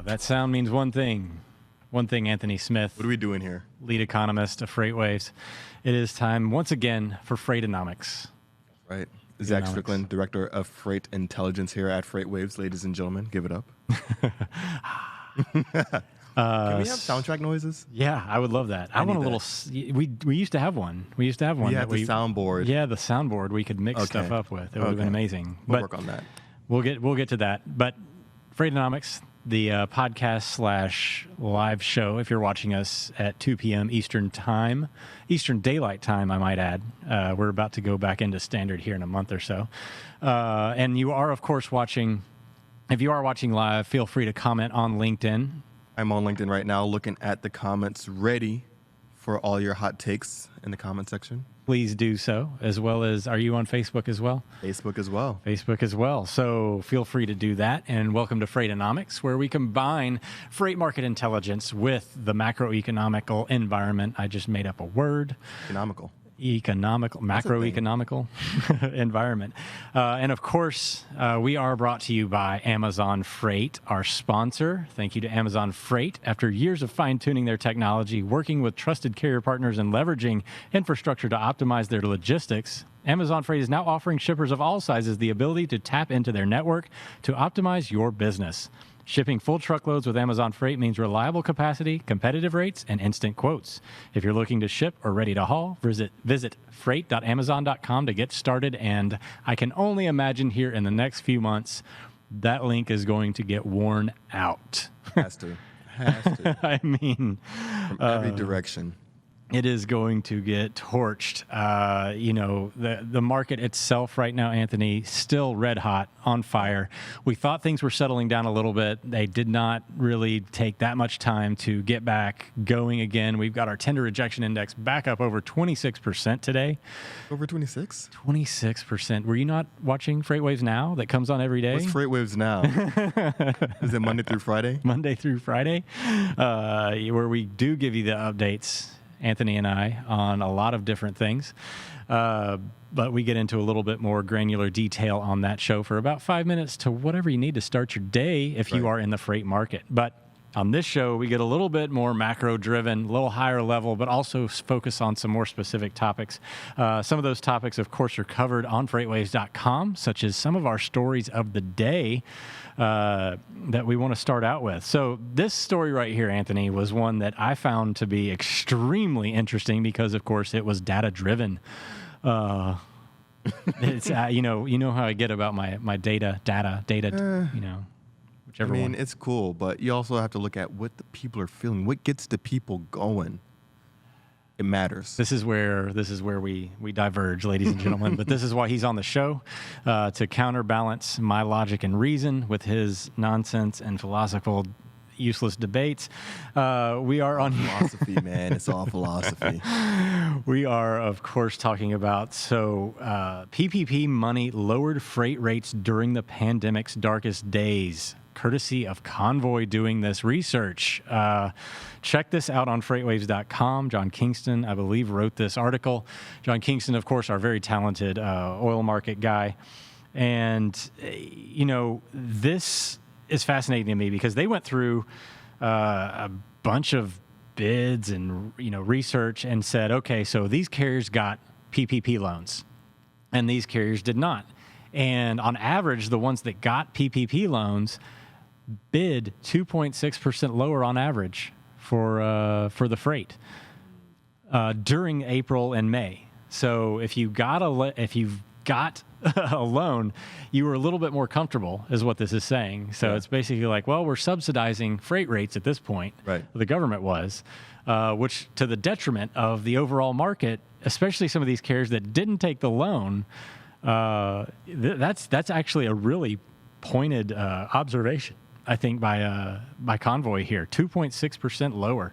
That sound means one thing. One thing, Anthony Smith. What are we doing here? Lead economist of FreightWaves. It is time once again for Freightonomics. Right. Zach Strickland, Director of Freight Intelligence here at FreightWaves. Ladies and gentlemen, give it up. Can we have soundtrack noises? Yeah, I would love that. I want a little. We used to have one. We used to have one. Yeah, the soundboard. Yeah, the soundboard we could mix stuff up with. It would have been amazing. We'll work on that. We'll get to that. But Freightonomics, the podcast / live show, if you're watching us at 2 p.m. Eastern Daylight Time, I might add. We're about to go back into standard here in a month or so. And you are, of course, watching. If you are watching live, feel free to comment on LinkedIn. I'm on LinkedIn right now looking at the comments, ready for all your hot takes in the comment section. Please do so, as well as, are you on Facebook as well? Facebook as well. Facebook as well. So feel free to do that. And welcome to Freightonomics, where we combine freight market intelligence with the macroeconomical environment. I just made up a word. Macroeconomical environment. And of course, we are brought to you by Amazon Freight, our sponsor. Thank you to Amazon Freight. After years of fine-tuning their technology, working with trusted carrier partners, and leveraging infrastructure to optimize their logistics, Amazon Freight is now offering shippers of all sizes the ability to tap into their network to optimize your business. Shipping full truckloads with Amazon Freight means reliable capacity, competitive rates, and instant quotes. If you're looking to ship or ready to haul, visit freight.amazon.com to get started. And I can only imagine here in the next few months, that link is going to get worn out. Has to. I mean, from every direction. It is going to get torched. The market itself right now, Anthony, still red hot, on fire. We thought things were settling down a little bit. They did not really take that much time to get back going again. We've got our tender rejection index back up over 26% today. Over 26? 26%. Were you not watching FreightWaves Now that comes on every day? What's FreightWaves Now? Is it Monday through Friday? Monday through Friday, where we do give you the updates, Anthony and I, on a lot of different things. But we get into a little bit more granular detail on that show for about 5 minutes to whatever you need to start your day if you are in the freight market. But on this show, we get a little bit more macro-driven, a little higher level, but also focus on some more specific topics. Some of those topics, of course, are covered on FreightWaves.com, such as some of our stories of the day that we want to start out with. So this story right here, Anthony, was one that I found to be extremely interesting because, of course, it was data-driven. It's you know how I get about my data, whichever one. It's cool, but you also have to look at what the people are feeling. What gets the people going? It matters. This is where we diverge, ladies and gentlemen. But this is why he's on the show, to counterbalance my logic and reason with his nonsense and philosophical useless debates. We are on philosophy, man. It's all philosophy. We are, of course, talking about PPP money lowered freight rates during the pandemic's darkest days, courtesy of Convoy doing this research. Check this out on FreightWaves.com. John Kingston, I believe, wrote this article. John Kingston, of course, our very talented oil market guy. And, this is fascinating to me because they went through a bunch of bids and, research and said, okay, so these carriers got PPP loans and these carriers did not. And on average, the ones that got PPP loans bid 2.6% lower on average for the freight during April and May. So if you've got a loan, you were a little bit more comfortable, is what this is saying. So it's basically like, well, we're subsidizing freight rates at this point. Right. The government was, which to the detriment of the overall market, especially some of these carriers that didn't take the loan. That's actually a really pointed observation, I think, by Convoy here. 2.6% lower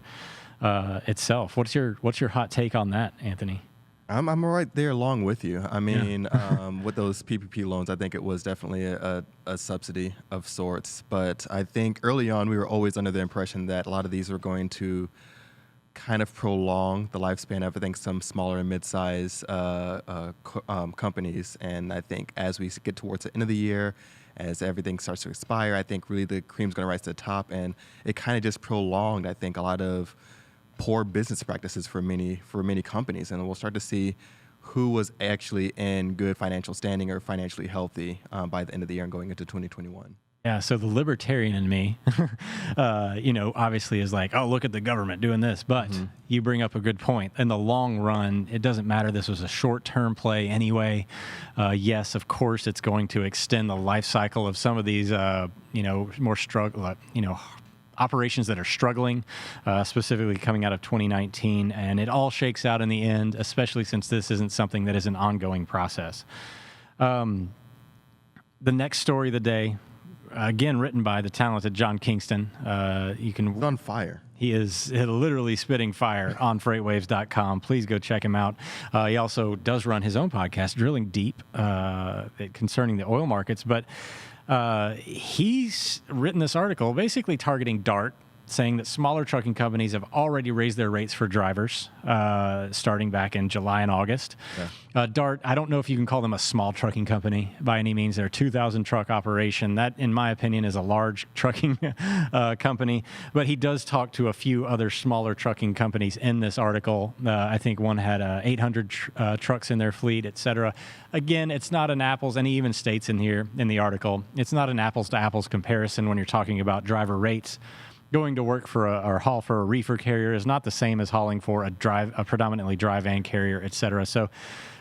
itself. What's your hot take on that, Anthony? I'm right there along with you. I mean, with those PPP loans, I think it was definitely a subsidy of sorts. But I think early on, we were always under the impression that a lot of these were going to kind of prolong the lifespan of, I think, some smaller and mid-size companies. And I think as we get towards the end of the year, as everything starts to expire, I think really the cream's going to rise to the top. And it kind of just prolonged, I think, a lot of poor business practices for many companies. And we'll start to see who was actually in good financial standing or financially healthy by the end of the year and going into 2021. Yeah, so the libertarian in me, obviously is like, oh, look at the government doing this. But you bring up a good point. In the long run, it doesn't matter. This was a short-term play anyway. Yes, of course, it's going to extend the life cycle of some of these, more operations that are struggling, specifically coming out of 2019. And it all shakes out in the end, especially since this isn't something that is an ongoing process. The next story of the day, again, written by the talented John Kingston. He's on fire. He is literally spitting fire on FreightWaves.com. Please go check him out. He also does run his own podcast, Drilling Deep, concerning the oil markets. But he's written this article basically targeting DART, saying that smaller trucking companies have already raised their rates for drivers starting back in July and August. Yeah. DART, I don't know if you can call them a small trucking company by any means. They're a 2,000 truck operation. That, in my opinion, is a large trucking company. But he does talk to a few other smaller trucking companies in this article. I think one had 800 trucks in their fleet, et cetera. Again, it's not an apples, and he even states in here in the article, it's not an apples to apples comparison when you're talking about driver rates. Going to work for or haul for a reefer carrier is not the same as hauling for a predominantly dry van carrier, et cetera. So,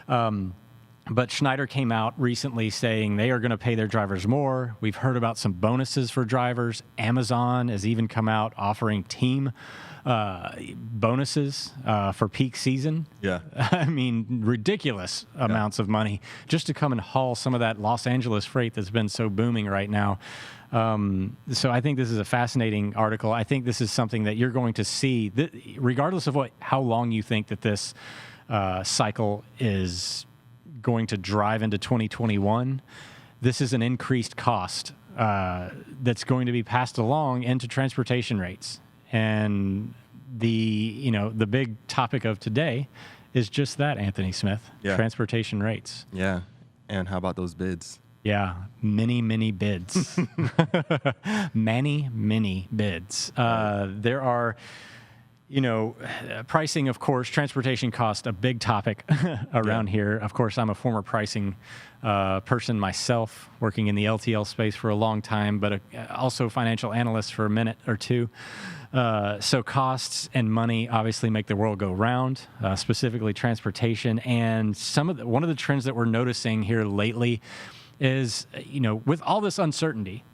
but Schneider came out recently saying they are going to pay their drivers more. We've heard about some bonuses for drivers. Amazon has even come out offering team bonuses for peak season. Yeah. I mean, ridiculous amounts of money just to come and haul some of that Los Angeles freight that's been so booming right now. So I think this is a fascinating article. I think this is something that you're going to see, regardless of how long you think that this cycle is going to drive into 2021. This is an increased cost that's going to be passed along into transportation rates. And the big topic of today is just that, Anthony Smith, transportation rates. Yeah. And how about those bids? Yeah, many bids. many bids. There are, pricing, of course, transportation cost, a big topic around here. Of course, I'm a former pricing person myself, working in the LTL space for a long time, but also financial analyst for a minute or two. So costs and money obviously make the world go round, specifically transportation. And one of the trends that we're noticing here lately is, with all this uncertainty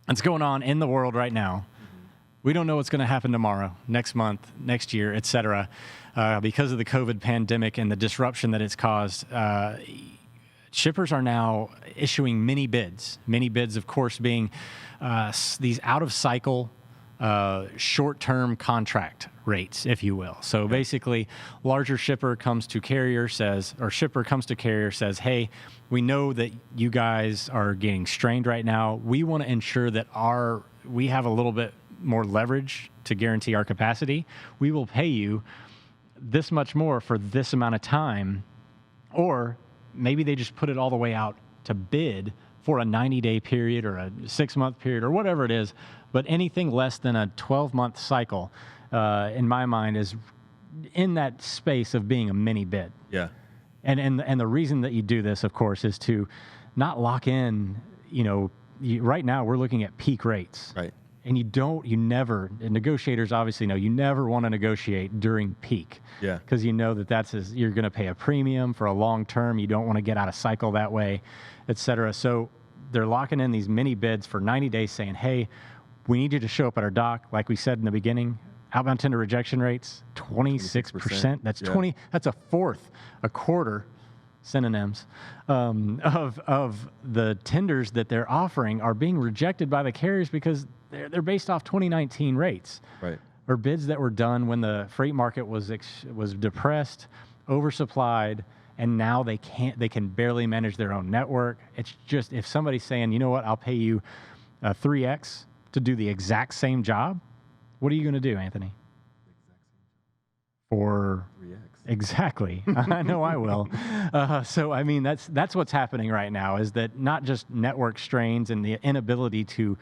that's going on in the world right now, we don't know what's going to happen tomorrow, next month, next year, et cetera, because of the COVID pandemic and the disruption that it's caused. Shippers are now issuing mini bids, of course, being these out-of-cycle short-term contract rates, if you will. So basically, larger shipper comes to carrier says, hey, we know that you guys are getting strained right now. We want to ensure that we have a little bit more leverage to guarantee our capacity. We will pay you this much more for this amount of time. Or maybe they just put it all the way out to bid for a 90-day period or a 6-month period or whatever it is. But anything less than a 12-month cycle, in my mind, is in that space of being a mini bid. Yeah. And the reason that you do this, of course, is to not lock in, right now we're looking at peak rates. Right. And and negotiators obviously know, you never want to negotiate during peak. Yeah. Because you know you're going to pay a premium for a long term. You don't want to get out of cycle that way, et cetera. So they're locking in these mini bids for 90 days saying, hey, we need you to show up at our dock, like we said in the beginning. Outbound tender rejection rates, 26%. That's 20. That's a quarter synonyms of the tenders that they're offering are being rejected by the carriers because they're based off 2019 rates, right? Or bids that were done when the freight market was depressed, oversupplied, and now they can barely manage their own network. It's just, if somebody's saying, you know what, I'll pay you 3x to do the exact same job, what are you going to do, Anthony? or exactly. I know I will. So, I mean, that's what's happening right now, is that not just network strains and the inability to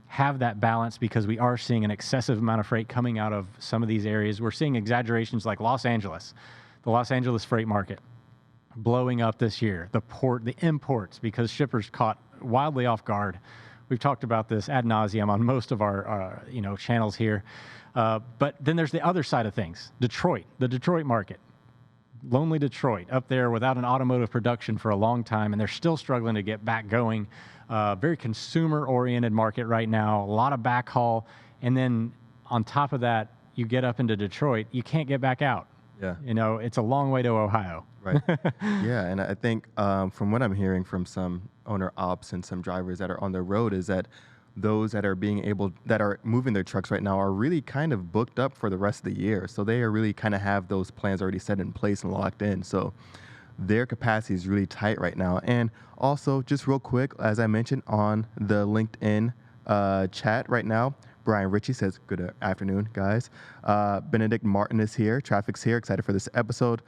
have that balance, because we are seeing an excessive amount of freight coming out of some of these areas. We're seeing exaggerations like Los Angeles, the Los Angeles freight market blowing up this year, the imports, because shippers caught wildly off guard. We've talked about this ad nauseum on most of our channels here. But then there's the other side of things. Detroit, the Detroit market. Lonely Detroit, up there without an automotive production for a long time, and they're still struggling to get back going. Very consumer-oriented market right now, a lot of backhaul. And then on top of that, you get up into Detroit, you can't get back out. Yeah. It's a long way to Ohio. Right. Yeah, and I think from what I'm hearing from some owner ops and some drivers that are on the road is that those that are moving their trucks right now are really kind of booked up for the rest of the year. So they are really kind of have those plans already set in place and locked in. So their capacity is really tight right now. And also, just real quick, as I mentioned on the LinkedIn chat right now, Brian Ritchie says, good afternoon, guys. Benedict Martin is here. Traffic's here. Excited for this episode.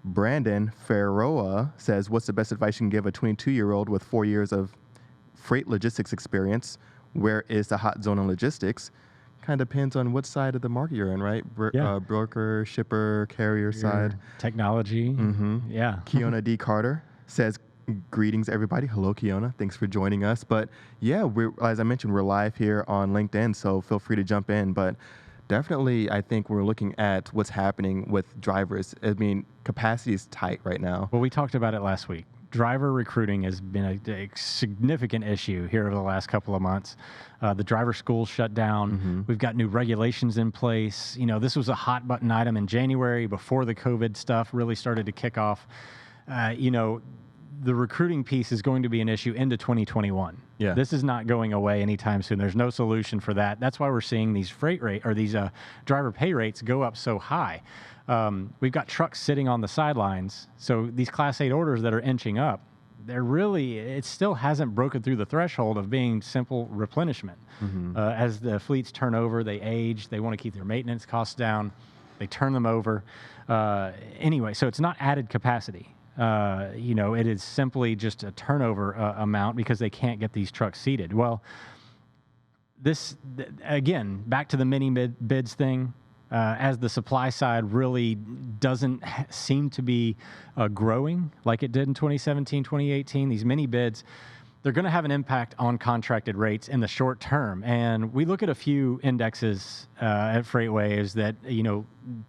Brandon Ferroa says, what's the best advice you can give a 22-year-old with 4 years of freight logistics experience? Where is the hot zone in logistics? Kind of depends on what side of the market you're in, right? Broker, shipper, carrier side. Technology. Mm-hmm. Yeah. Kiona D. Carter says, greetings, everybody. Hello, Kiona. Thanks for joining us. But yeah, as I mentioned, we're live here on LinkedIn, so feel free to jump in. But definitely, I think we're looking at what's happening with drivers. I mean, capacity is tight right now. Well, we talked about it last week. Driver recruiting has been a significant issue here over the last couple of months. The driver schools shut down. Mm-hmm. We've got new regulations in place. This was a hot button item in January before the COVID stuff really started to kick off. The recruiting piece is going to be an issue into 2021. Yeah. This is not going away anytime soon. There's no solution for that. That's why we're seeing these these driver pay rates go up so high. We've got trucks sitting on the sidelines. So these Class 8 orders that are inching up, it still hasn't broken through the threshold of being simple replenishment. Mm-hmm. As the fleets turn over, they age, they want to keep their maintenance costs down, they turn them over. Anyway, so it's not added capacity. It is simply just a turnover amount because they can't get these trucks seated. Well, again, back to the mini bids thing, as the supply side really doesn't seem to be growing like it did in 2017, 2018, these mini bids, they're going to have an impact on contracted rates in the short term. And we look at a few indexes at FreightWaves that,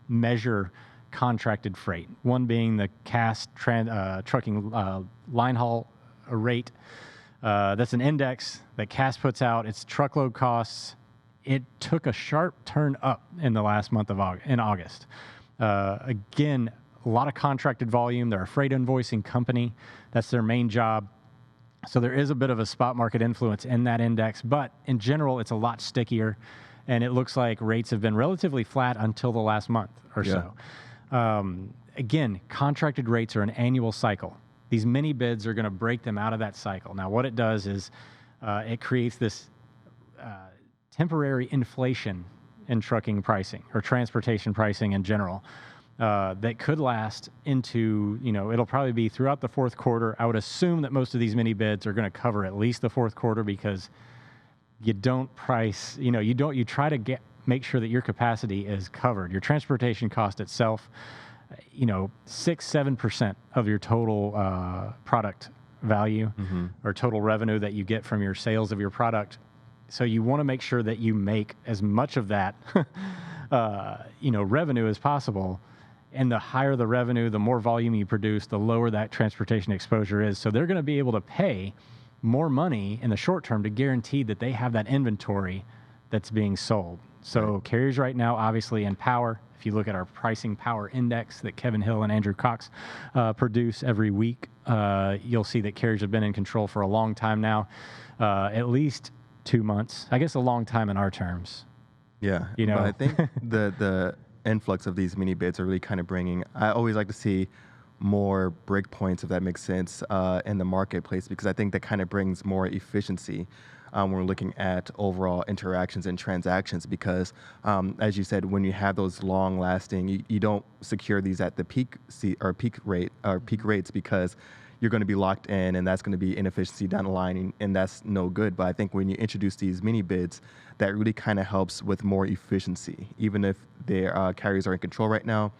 measure contracted freight, one being the CAS trucking line haul rate. That's an index that CAS puts out. It's truckload costs. It took a sharp turn up in the last month of August. Again, a lot of contracted volume. They're a freight invoicing company. That's their main job. So there is a bit of a spot market influence in that index, but in general, it's a lot stickier. And it looks like rates have been relatively flat until the last month or so. Again, contracted rates are an annual cycle. These mini bids are going to break them out of that cycle. Now, what it does is it creates this temporary inflation in trucking pricing or transportation pricing in general that could last into, it'll probably be throughout the fourth quarter. I would assume that most of these mini bids are going to cover at least the fourth quarter because you don't price, you try to make sure that your capacity is covered. Your transportation cost itself, 6-7% of your total product value or total revenue that you get from your sales of your product. So you want to make sure that you make as much of that, revenue as possible. And the higher the revenue, the more volume you produce, the lower that transportation exposure is. So they're going to be able to pay more money in the short term to guarantee that they have that inventory that's being sold. So carriers right now, obviously in power, if you look at our pricing power index that Kevin Hill and Andrew Cox produce every week, you'll see that carriers have been in control for a long time now, at least 2 months. I guess a long time in our terms. Yeah, but I think the influx of these mini bids are really kind of bringing, I always like to see more breakpoints, if that makes sense, in the marketplace, because I think that kind of brings more efficiency when we're looking at overall interactions and transactions. Because, as you said, when you have those long-lasting, you don't secure these at the peak rates, because you're going to be locked in, and that's going to be inefficiency down the line, and that's no good. But I think when you introduce these mini bids, that really kind of helps with more efficiency. Even if their carriers are in control right now,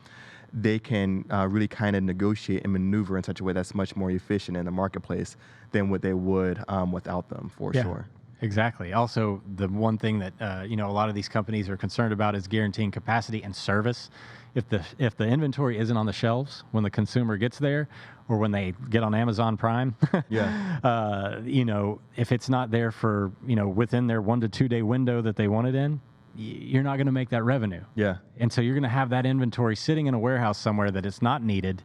they can really kind of negotiate and maneuver in such a way that's much more efficient in the marketplace than what they would without them, for sure. Exactly. Also, the one thing that a lot of these companies are concerned about is guaranteeing capacity and service. If the inventory isn't on the shelves when the consumer gets there, or when they get on Amazon Prime, if it's not there for within their 1 to 2 day window that they want it in, you're not going to make that revenue. Yeah. And so you're going to have that inventory sitting in a warehouse somewhere that it's not needed.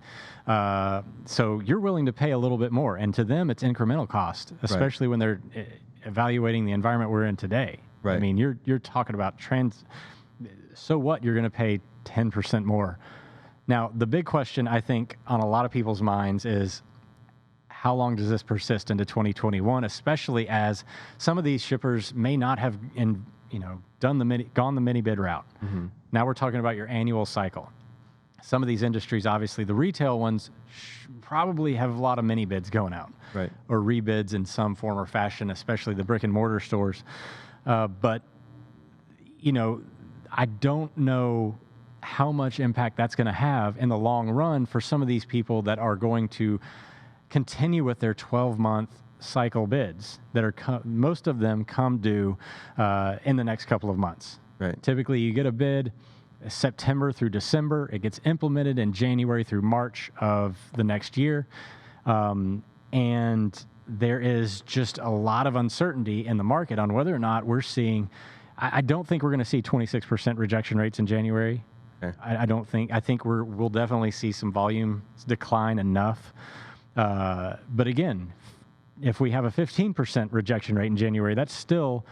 So you're willing to pay a little bit more, and to them it's incremental cost, especially when they're evaluating the environment we're in today. Right. I mean, you're talking about so what, you're going to pay 10% more. Now, the big question, I think, on a lot of people's minds is, how long does this persist into 2021, especially as some of these shippers may not have gone the mini bid route. Mm-hmm. Now we're talking about your annual cycle. Some of these industries, obviously, the retail ones probably have a lot of mini bids going out, right, or rebids in some form or fashion, especially the brick and mortar stores. But I don't know how much impact that's going to have in the long run for some of these people that are going to continue with their 12-month cycle bids that are most of them come due in the next couple of months. Right. Typically, you get a bid September through December. It gets implemented in January through March of the next year. And there is just a lot of uncertainty in the market on whether or not we're seeing. I don't think we're going to see 26% rejection rates in January. Okay. I think we'll definitely see some volume decline enough. But again, if we have a 15% rejection rate in January, that's still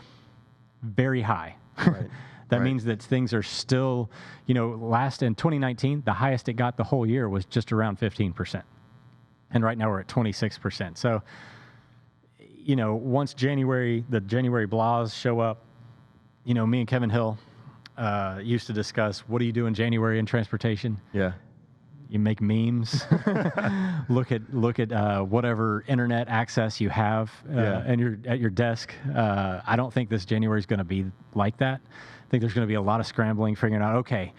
very high. Right. That means that things are still, last in 2019, the highest it got the whole year was just around 15%. And right now we're at 26%. So, once the January blahs show up, me and Kevin Hill used to discuss, what do you do in January in transportation? Yeah. You make memes, look at whatever internet access you have, and you're at your desk. I don't think this January is going to be like that. I think there's going to be a lot of scrambling, figuring out, okay,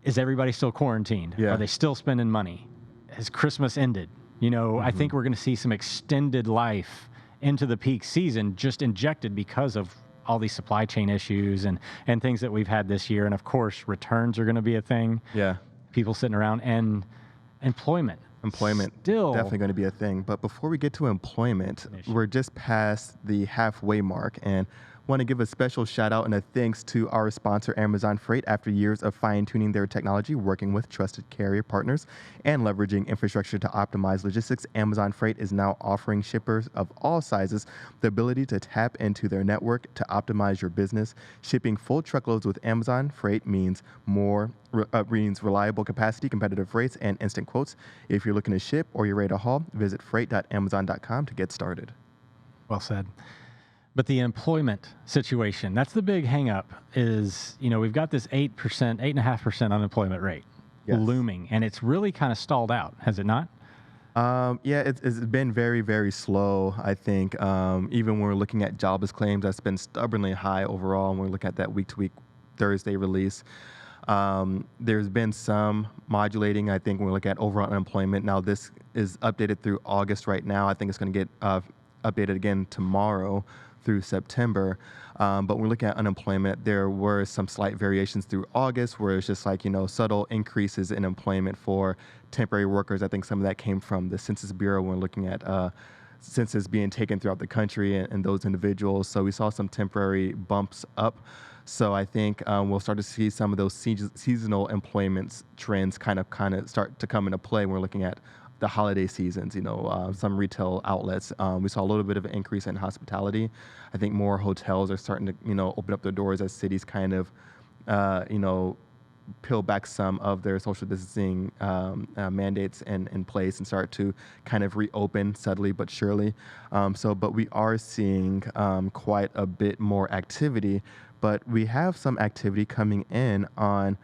is everybody still quarantined? Yeah. Are they still spending money? Has Christmas ended? I think we're going to see some extended life into the peak season just injected because of all these supply chain issues and things that we've had this year. And of course, returns are going to be a thing. Yeah. People sitting around, and employment still definitely going to be a thing. But before we get to employment, we're just past the halfway mark, and want to give a special shout out and a thanks to our sponsor, Amazon Freight. After years of fine-tuning their technology, working with trusted carrier partners, and leveraging infrastructure to optimize logistics, Amazon Freight is now offering shippers of all sizes the ability to tap into their network to optimize your business. Shipping full truckloads with Amazon Freight means reliable capacity, competitive rates, and instant quotes. If you're looking to ship or you're ready to haul, visit freight.amazon.com to get started. Well said. But the employment situation, that's the big hang up, is, we've got this 8.5% unemployment rate looming, and it's really kind of stalled out, has it not? It's been very, very slow, I think. Even when we're looking at jobless claims, that's been stubbornly high overall. And when we look at that week-to-week Thursday release, there's been some modulating, I think, when we look at overall unemployment. Now, this is updated through August right now. I think it's going to get updated again tomorrow through September. But when we look at unemployment, there were some slight variations through August where it's just like, subtle increases in employment for temporary workers. I think some of that came from the Census Bureau when we're looking at census being taken throughout the country and those individuals. So we saw some temporary bumps up. So I think we'll start to see some of those seasonal employment trends kind of start to come into play when we're looking at the holiday seasons. Some retail outlets. We saw a little bit of an increase in hospitality. I think more hotels are starting to, open up their doors as cities kind of, peel back some of their social distancing mandates in place and start to kind of reopen subtly but surely. But we are seeing quite a bit more activity, but we have some activity coming in on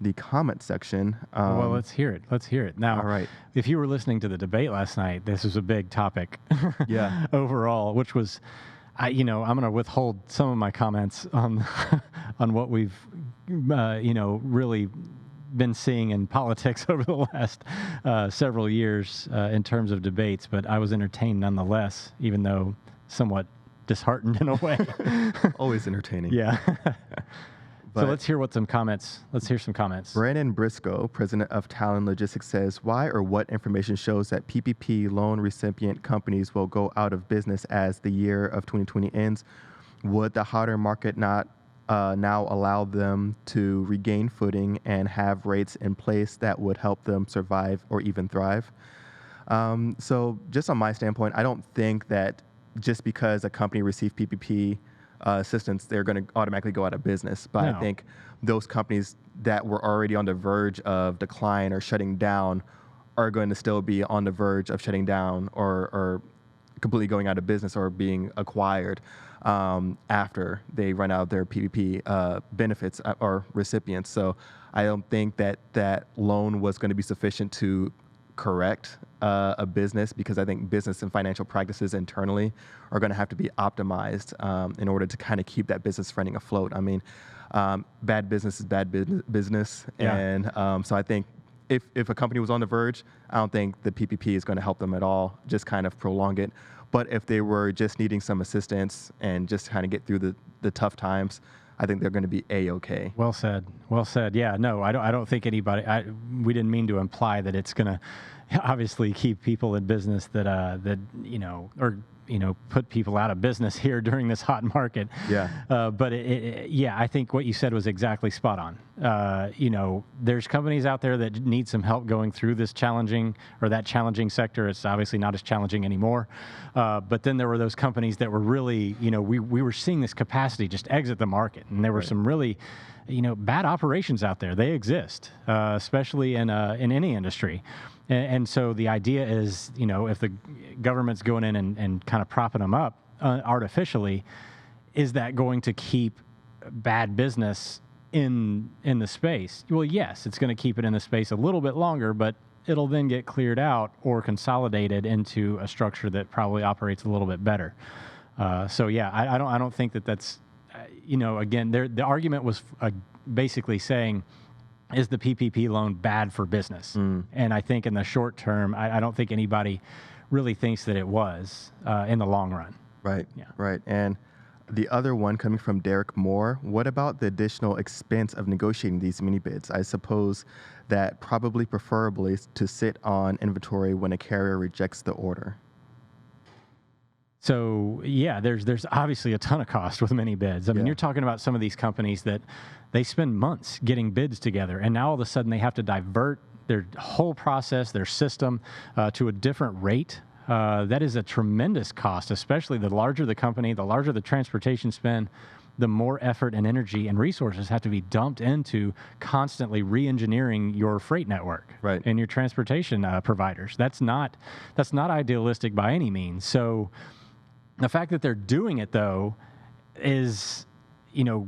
the comment section. Well, let's hear it. Let's hear it. Now, all right. If you were listening to the debate last night, this was a big topic Yeah. overall, which was, I'm going to withhold some of my comments on on what we've, really been seeing in politics over the last several years in terms of debates. But I was entertained nonetheless, even though somewhat disheartened in a way. Always entertaining. Yeah. But so let's hear some comments. Brandon Briscoe, president of Talon Logistics, says, why or what information shows that PPP loan recipient companies will go out of business as the year of 2020 ends? Would the hotter market not now allow them to regain footing and have rates in place that would help them survive or even thrive? So just on my standpoint, I don't think that just because a company received PPP assistance, they're going to automatically go out of business. But No. I think those companies that were already on the verge of decline or shutting down are going to still be on the verge of shutting down or completely going out of business or being acquired after they run out of their PPP benefits or recipients. So I don't think that that loan was going to be sufficient to correct a business, because I think business and financial practices internally are going to have to be optimized in order to kind of keep that business running afloat. I mean, bad business is bad business. Yeah. And so I think if a company was on the verge, I don't think the PPP is going to help them at all, just kind of prolong it. But if they were just needing some assistance and just kind of get through the tough times, I think they're going to be A-okay. Well said. Well said. Yeah, no, I don't think anybody, we didn't mean to imply that it's going to obviously keep people in business put people out of business here during this hot market. Yeah. But I think what you said was exactly spot on. There's companies out there that need some help going through this challenging sector. It's obviously not as challenging anymore. But then there were those companies that were really, we were seeing this capacity just exit the market. And there were some really, bad operations out there. They exist, especially in any industry. And so the idea is, if the government's going in and kind of propping them up artificially, is that going to keep bad business in the space? Well, yes, it's going to keep it in the space a little bit longer, but it'll then get cleared out or consolidated into a structure that probably operates a little bit better. I don't think that's, again, the argument was basically saying, is the PPP loan bad for business? And I think in the short term, I don't think anybody really thinks that it was in the long run. Right. Yeah. Right. And the other one coming from Derek Moore, what about the additional expense of negotiating these mini bids? I suppose that probably preferably to sit on inventory when a carrier rejects the order. So, yeah, there's obviously a ton of cost with mini bids. I mean, you're talking about some of these companies that they spend months getting bids together, and now all of a sudden they have to divert their whole process, their system, to a different rate. That is a tremendous cost, especially the larger the company, the larger the transportation spend, the more effort and energy and resources have to be dumped into constantly re-engineering your freight network and your transportation providers. That's not idealistic by any means. So the fact that they're doing it, though, is,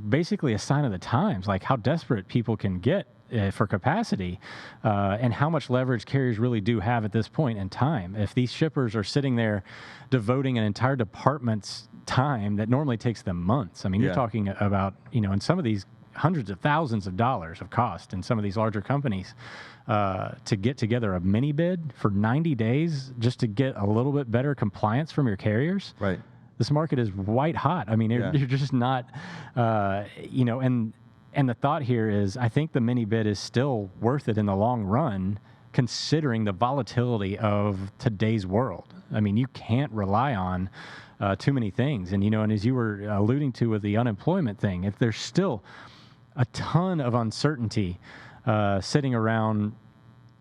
basically a sign of the times, like how desperate people can get for capacity and how much leverage carriers really do have at this point in time. If these shippers are sitting there devoting an entire department's time that normally takes them months, I mean, you're talking about, in some of these hundreds of thousands of dollars of cost in some of these larger companies to get together a mini bid for 90 days just to get a little bit better compliance from your carriers. Right. This market is white hot. I mean, you're just not, and the thought here is I think the mini bid is still worth it in the long run, considering the volatility of today's world. I mean, you can't rely on too many things. And, and as you were alluding to with the unemployment thing, if there's still a ton of uncertainty sitting around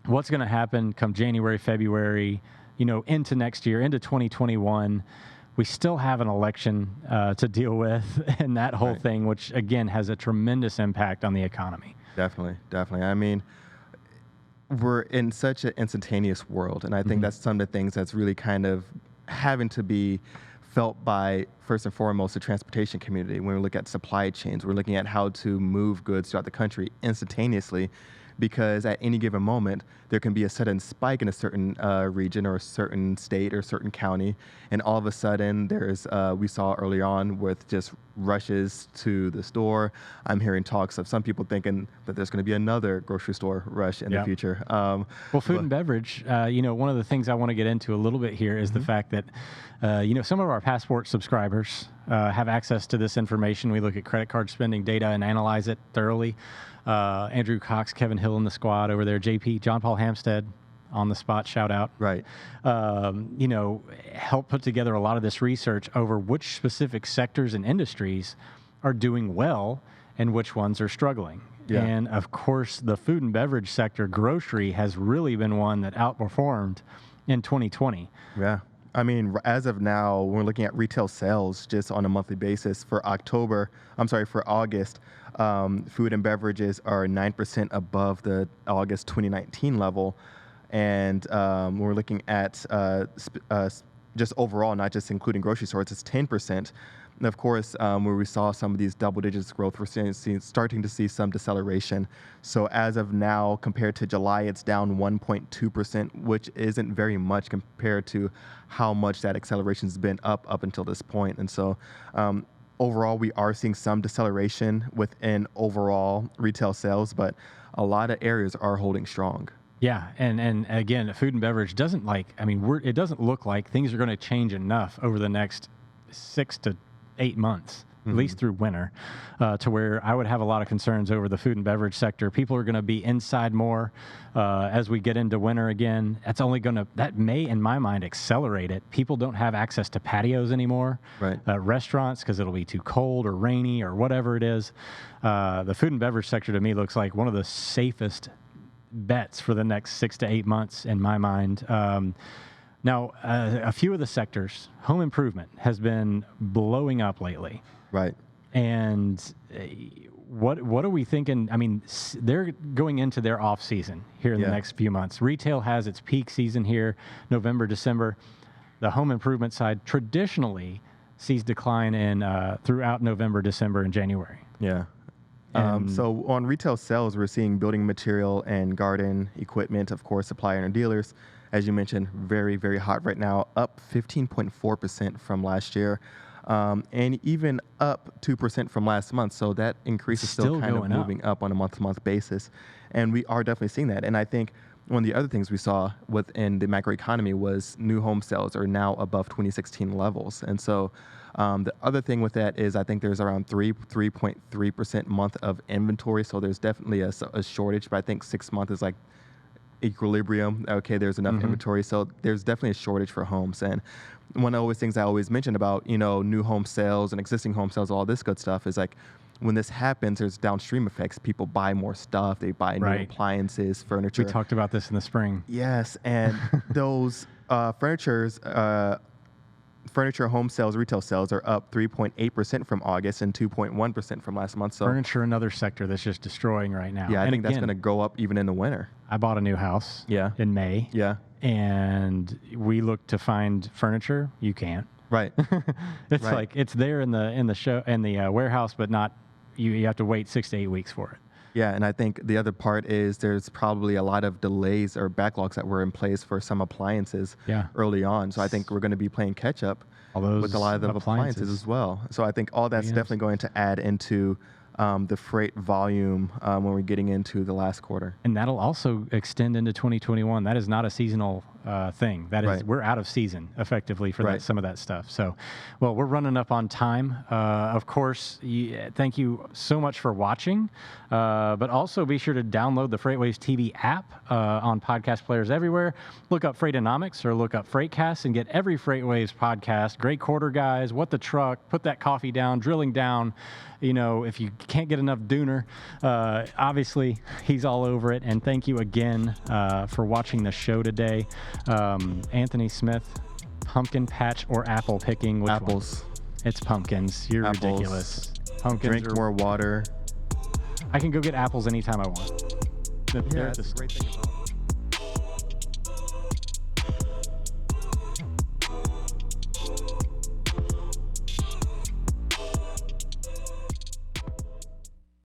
what's going to happen come January, February, into next year, into 2021. We still have an election to deal with and that whole thing, which, again, has a tremendous impact on the economy. Definitely. I mean, we're in such an instantaneous world, and I think that's some of the things that's really kind of having to be felt by, first and foremost, the transportation community. When we look at supply chains, we're looking at how to move goods throughout the country instantaneously, because at any given moment, there can be a sudden spike in a certain region or a certain state or a certain county, and all of a sudden there's, we saw early on with just rushes to the store. I'm hearing talks of some people thinking that there's going to be another grocery store rush in the future. Well, food and beverage, one of the things I want to get into a little bit here is the fact that, some of our Passport subscribers have access to this information. We look at credit card spending data and analyze it thoroughly. Andrew Cox, Kevin Hill in the squad over there, JP, John Paul Hampstead on the spot, shout out. Right. Help put together a lot of this research over which specific sectors and industries are doing well and which ones are struggling. Yeah. And of course, the food and beverage sector, grocery, has really been one that outperformed in 2020. Yeah. I mean, as of now, we're looking at retail sales just on a monthly basis for August. Food and beverages are 9% above the August 2019 level. And we're looking at just overall, not just including grocery stores, it's 10%. And of course, where we saw some of these double digits growth, we're starting to see some deceleration. So as of now, compared to July, it's down 1.2%, which isn't very much compared to how much that acceleration has been up until this point. And so overall, we are seeing some deceleration within overall retail sales, but a lot of areas are holding strong. Yeah, and again, food and beverage doesn't it doesn't look like things are going to change enough over the next 6 to 8 months, at least through winter, to where I would have a lot of concerns over the food and beverage sector. People are going to be inside more as we get into winter again. That may, in my mind, accelerate it. People don't have access to patios anymore, right? Restaurants, because it'll be too cold or rainy or whatever it is. The food and beverage sector to me looks like one of the safest bets for the next 6 to 8 months in my mind. Now, a few of the sectors, home improvement has been blowing up lately. Right. And what are we thinking? I mean, they're going into their off season here in the next few months. Retail has its peak season here, November, December. The home improvement side traditionally sees decline in throughout November, December, and January. Yeah. So on retail sales, we're seeing building material and garden equipment, of course, supplier and dealers, as you mentioned, very, very hot right now, up 15.4% from last year, and even up 2% from last month. So that increase is still kind of moving up on a month-to-month basis. And we are definitely seeing that. And I think one of the other things we saw within the macroeconomy was new home sales are now above 2016 levels. And so the other thing with that is I think there's around 3.3% month of inventory. So there's definitely a shortage, but I think 6 months is like equilibrium. Okay, there's enough inventory. So there's definitely a shortage for homes. And one of the things I always mention about, new home sales and existing home sales, all this good stuff is like, when this happens, there's downstream effects. People buy more stuff. They buy new appliances, furniture. We talked about this in the spring. Yes, and those furniture home sales, retail sales are up 3.8% from August and 2.1% from last month. So furniture, another sector that's just destroying right now. Yeah, I think that's going to go up even in the winter. I bought a new house in May. Yeah. And we looked to find furniture. You can't. Right. It's like it's there in the warehouse, but not. You have to wait 6 to 8 weeks for it. Yeah, and I think the other part is there's probably a lot of delays or backlogs that were in place for some appliances early on. So I think we're going to be playing catch up with a lot of the appliances as well. So I think all that's definitely going to add into the freight volume when we're getting into the last quarter. And that'll also extend into 2021. That is not a seasonal thing. That is, we're out of season effectively for some of that stuff. So, well, we're running up on time. Of course, thank you so much for watching. But also be sure to download the FreightWaves TV app on podcast players everywhere. Look up Freightonomics or look up Freightcast and get every FreightWaves podcast. Great quarter, guys. What the truck? Put that coffee down. Drilling down. If you can't get enough Dooner, obviously he's all over it. And thank you again for watching the show today. Anthony Smith, pumpkin patch or apple picking? Which Apples. One? It's pumpkins. You're Apples. ridiculous. Pumpkins. Drink more water. I can go get apples anytime I want. They're Yeah, at that's the a great thing about